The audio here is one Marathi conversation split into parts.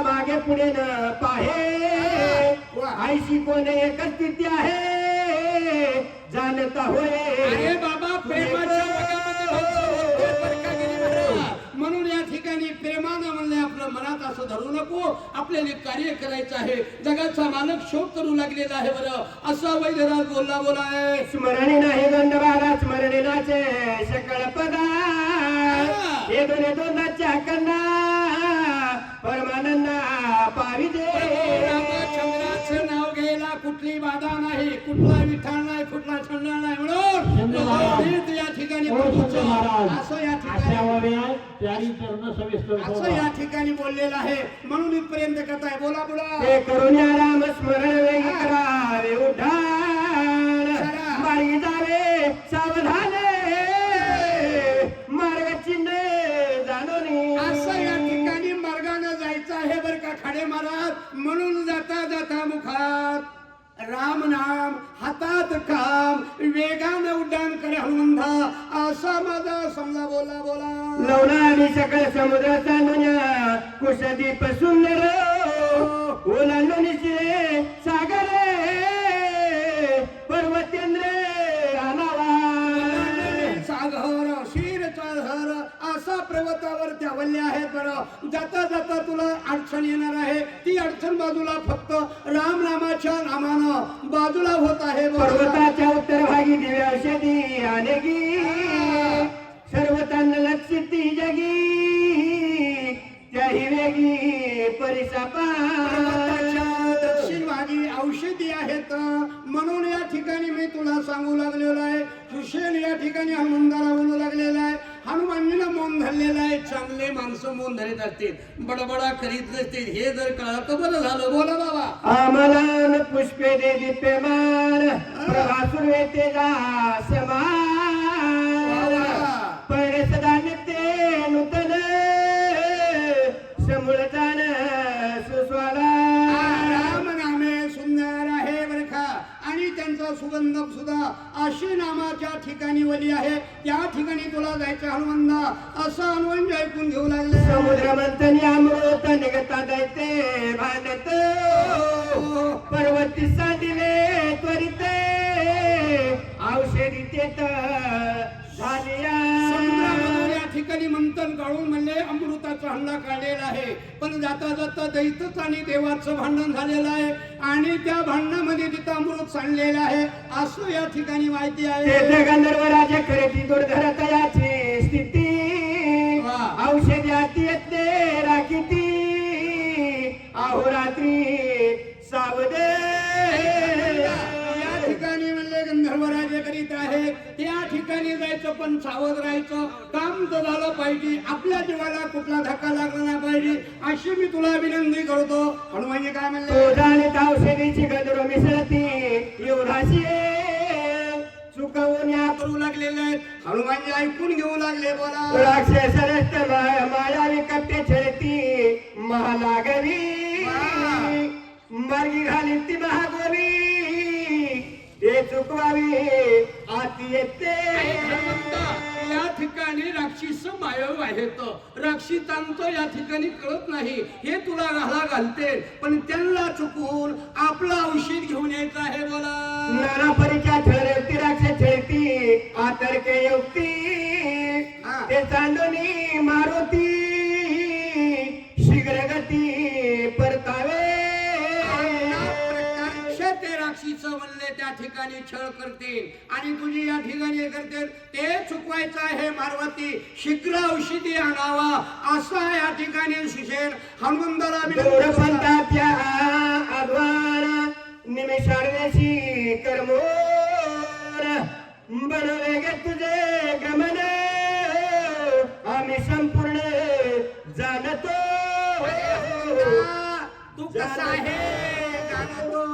मागे पुढे न पाहे आईशी कोण एकच स्थिती आहे जाणता होय. अरे बाबा प्रेमाच्या म्हणून या ठिकाणी प्रेमानं म्हणले आपलं मनात असं धरू नको, आपल्याला कार्य करायचं आहे. जगाचा मालक शोध करू लागलेला आहे बरं असा वैद्यराज बोलाय. स्मरणे नाही दंडबाला स्मरणे नाचे सकळ पदा हे दोन्ही दोनाच्या कन्ना परमानंदा पाविदे. रामचंद्राचं नाव घ्यायला कुठली बाधा नाही, कुठला विठाळ नाही, कुठला छंद नाही म्हणून या ठिकाणी असं या ठिकाणी बोललेलं आहे. म्हणून इथपर्यंत कथाय. बोला बोला. हे करून राम स्मरण वेग करावे उठाण मार्गी जावे सावधाने मार्ग चिन्ह जाणोनी. असं या ठिकाणी मार्गाने जायचं आहे बर का खडे महाराज. म्हणून जाता जाता मुखात राम नाम हातात काम वेगाने उड्डाण करे हनुमंता असा माझा समजा. बोला बोला. लवणारी सकळ समुद्र चांदुन्या कुशदीप सुंदर ओलांडून सागर पर्वतेंद्र आनावा सागर शिर चाधर असा पर्वतावर त्या वल्ल्या आहेत बरं. जाता जाता तुला अडचण येणार आहे. ती अडचण बाजूला फक्त राम नामाच्या नामानं बाजूला होत आहे. पर्वताच्या उत्तर भागी दिव्य औषधी अनेकी सर्वतांना लक्षिती जगी त्याही वेगी परिसापा. दक्षिण भागी औषधी आहेत. म्हणून या ठिकाणी मी तुला सांगू लागलेलो आहे. सुशेल या ठिकाणी हनुमंताला बोलू लागलेला आहे. हनुमानजीला मौन धरलेला आहे. चांगले माणसं मौन धरीत असतील, बडबडा करीत नसतील. हे जर कळलं तर बरं झालं. बोला बाबा. आमलान पुष्पे दे दिप्यमान प्रभासुरे तेजा समान पळे सदा नित्य नूतन समूळतान सुस्वाला. राम नामे सुंदर आहे बर का. आणि त्यांचा सुगंध सुद्धा अशी नामाच्या ठिकाणी वली आहे. त्या ठिकाणी तुला जायचं हनुमंता असं हनुमान ऐकून घेऊ लागले. समुद्र मंथनी अमृत निघता दैते भांडत पर्वती सांडिले त्वरित औषधी तेत झालिया. या ठिकाणी मंथन काढून म्हणले अमृताचा हंडा काढलेला आहे. पण जाता जाता दैतच आणि देवाचं भांडण झालेलं आहे आणि त्या भांडणामध्ये तिथं अमृत सांडलेलं आहे असं या ठिकाणी माहिती आहे. गंधर्वराजा खरेदी दुर्धरता याची स्थिती औषधी अति येते राखीती अहोरात्री सावदे. या ठिकाणी म्हणले गंधर्वराजे करीत आहे. त्या ठिकाणी जायचं पण सावध राहायचं. काम तर झालं पाहिजे. आपल्या जीवाला कुठला धक्का लागला नाही पाहिजे अशी मी तुला विनंती करतो. हनुमानजी काय म्हणले. औषधीची गंधर्व मिसळती एवढाशी चुकवून या करू लागलेले आहेत. हनुमानजी ऐकून घेऊ लागले. बोला. राक्षस सरस्त मायावी कप्पे छळती महालागवी मार्गी घाली ती महागोरी ते चुकवावी आती येते. या ठिकाणी राक्षस मायव आहेत. राक्षसांचं या ठिकाणी कळत नाही. हे तुला घाला घालते पण त्यांना चुकून आपलं औषध घेऊन यायचं आहे. बोला. नाना परीच्या ठरवती राक्षस छळती आतर्के युक्ती ते चांदोनी मारुती शीघ्र गती परतावे. ते राक्षीच म्हणले त्या ठिकाणी छळ करतील आणि तुझी या ठिकाणी करतील ते चुकवायचं आहे. मारवती शीघ्र औषधी आणावा असा या ठिकाणी सुशेल हनुमंताला निमिषार्वेशी कर्मोर बनवे गे तुझे गमन आम्ही संपूर्ण जाणतो. तू कसा आहे जाणतो.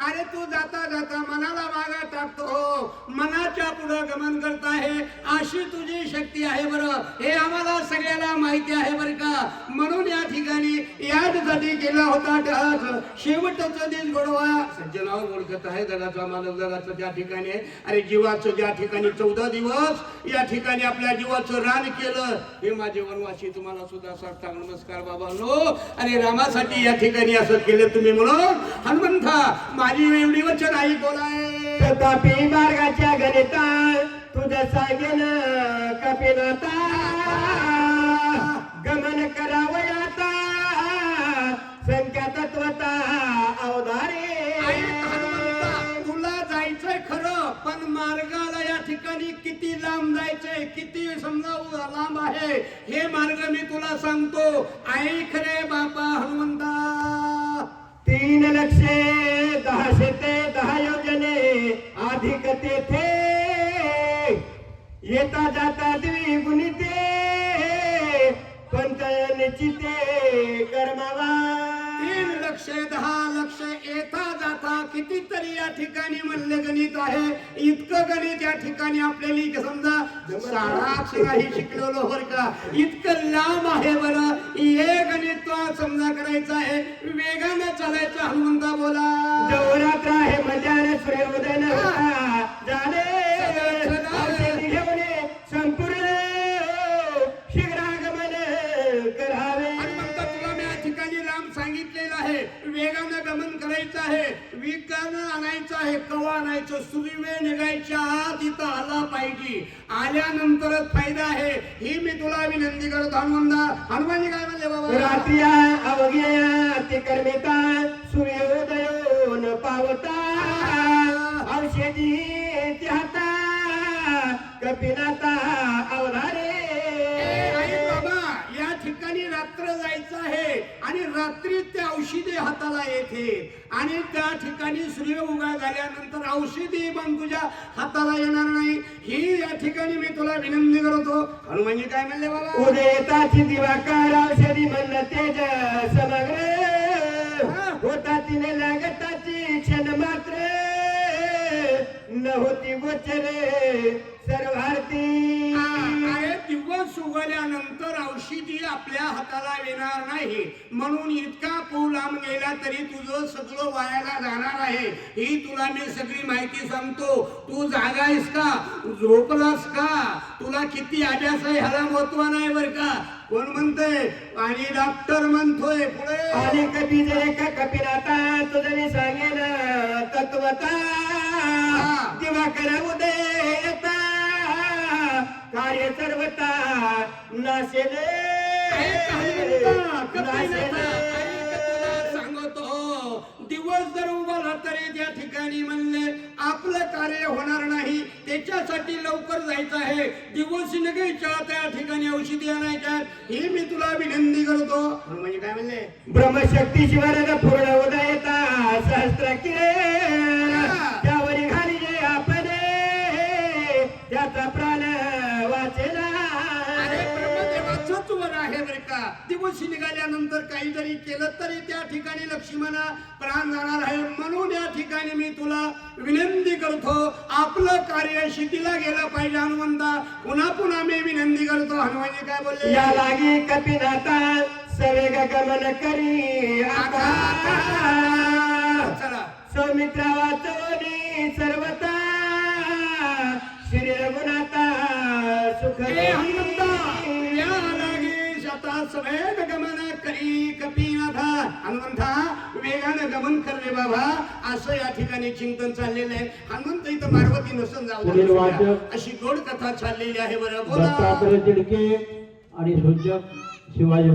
अरे तू जाता जाता मनाला मागा टाकतो. मनाच्या पुढे गमन करत आहे अशी तुझी शक्ती आहे बरं. हे आम्हाला सगळ्याला माहिती आहे बरं का. म्हणून या ठिकाणी या माझ्यासाठी केला होता त्याच शेवटचा दिस गोडवा सज्जनावर गोडकत आहे जगाचा मानव जगाचं त्या ठिकाणी आहे. अरे जीवाचं ज्या ठिकाणी 14 दिवस या ठिकाणी आपल्या जीवाचं रान केलं हे माझे वनवासी तुम्हाला सुद्धा सांगता नमस्कार बाबांनो. अरे रामासाठी या ठिकाणी असं केलं तुम्ही म्हणून हनुमंता माझी एवढी वचन आई बोलाय कपी मार्गाच्या गणिता तुझं सांगेन कपिनाता गमन करावं आता संख्या तत्वता अवधारे. तुला जायचंय खरं पण मार्गाला या ठिकाणी किती लांब जायचंय किती समजा लांब आहे हे मार्ग मी तुला सांगतो ऐक रे बापा हनुमंता. 3 लक्षे 10 शेते 10 योजने अधिक तेथे येता जाता द्विगुणिते पंच निश्चिते कर्मावा. 3 लक्षे 10 लक्ष येता जाता कितीतरी या ठिकाणी म्हणले गणित आहे. इतकं गणित या ठिकाणी आपल्याला समजा शाळाच नाही शिकलेलो बरं का इतकं लांब आहे बरं. हे गणित तो समजा करायचं आहे वेगानं चालायचं हनुमंता बोला. जवरात्र आहे मजाने सूर्योदय झाले घेऊन संपूर्ण शीघ्रागमन करावे. हनुमंता तुला मी या ठिकाणी राम सांगितलेलं आहे वेगानं गमन करायचं आहे विकानं आणायचं आहे कवा आणायचं सूर्यवेळ निघायच्या आत इथं आला पाहिजे आल्यानंतरच फायदा आहे ही मी तुला विनंती करतो हनुमंता. हनुमानजी काय म्हणले बाबा रात्री अवघ्या ते कर्मिता सूर्योदय पावता औषधी त्याता कपिनाता अवधारे. बाबा या ठिकाणी रात्र जायचं आहे आणि रात्री ते औषधी हाताला येते आणि त्या ठिकाणी सूर्य उगा झाल्यानंतर औषधी पण तुझ्या हाताला येणार नाही ही या ठिकाणी मी तुला विनंती करतो. हनुमानजी काय म्हणले बाबा उदयताची दिवाकर औषधी म्हणलं तेज समग्र होता तिने लागताची क्षण मात्र न होती गोचरे सर्वार्थी. अरे दिवस उगवल्यानंतर औषधी आपल्या हाताला येणार नाही म्हणून इतका पूल लांब गेला तरी तुझं सगळं वायाला जाणार आहे ही तुला मी सगळी माहिती सांगतो. तू जागा आहेस का झोपलास का तुला किती अभ्यास आहे ह्याला महत्व नाही बर का. कोण म्हणतोय आणि डॉक्टर म्हणतोय पुढे आणि कपी जरे का कपिनाता तुझं मी सांगेन तत्वता दिवाकर उदय येता कार्य सर्वता नाशेले सांगतो दिवस जर उभाला तरी त्या ठिकाणी म्हणले आपलं कार्य होणार नाही त्याच्यासाठी लवकर जायचं आहे दिवस निघायच्या त्या ठिकाणी औषधी आणायच्या ही मी तुला विनंती करतो. म्हणजे काय म्हणले ब्रह्मशक्ती शिवाराला पूर्ण उदयता सहस्त्र किरण त्यावरी घाली जे आपण त्याचा प्राण वाचेला. ब्रह्मदेवाचंच वर आहे बरं का दिवस निघाल्यानंतर काहीतरी केलं तरी त्या ठिकाणी लक्ष्मणा प्राण जाणार आहे म्हणून या ठिकाणी मी तुला विनंती करतो आपलं कार्य शिथिला गेलं पाहिजे हनुमंता. पुन्हा पुन्हा मी विनंती करतो. हनुमानजी काय बोलले या लागी कपिनाथा सवेग गमन करी आता चला सौमित्रा वाचवली सर्वता श्री रघुनाथा सुख हनुमंता या लागी शता सवेग गमन करी कपिनाथा. हनुमंता वेगानं गमन कर रे बाबा असं या ठिकाणी चिंतन चाललेलं आहे. हनुमंत इथं पार्वती नसून पुढील जाऊ वाचक अशी गोड कथा चाललेली आहे बरं बोला. दत्तात्रय तिडके आणि सूचक शिवाजी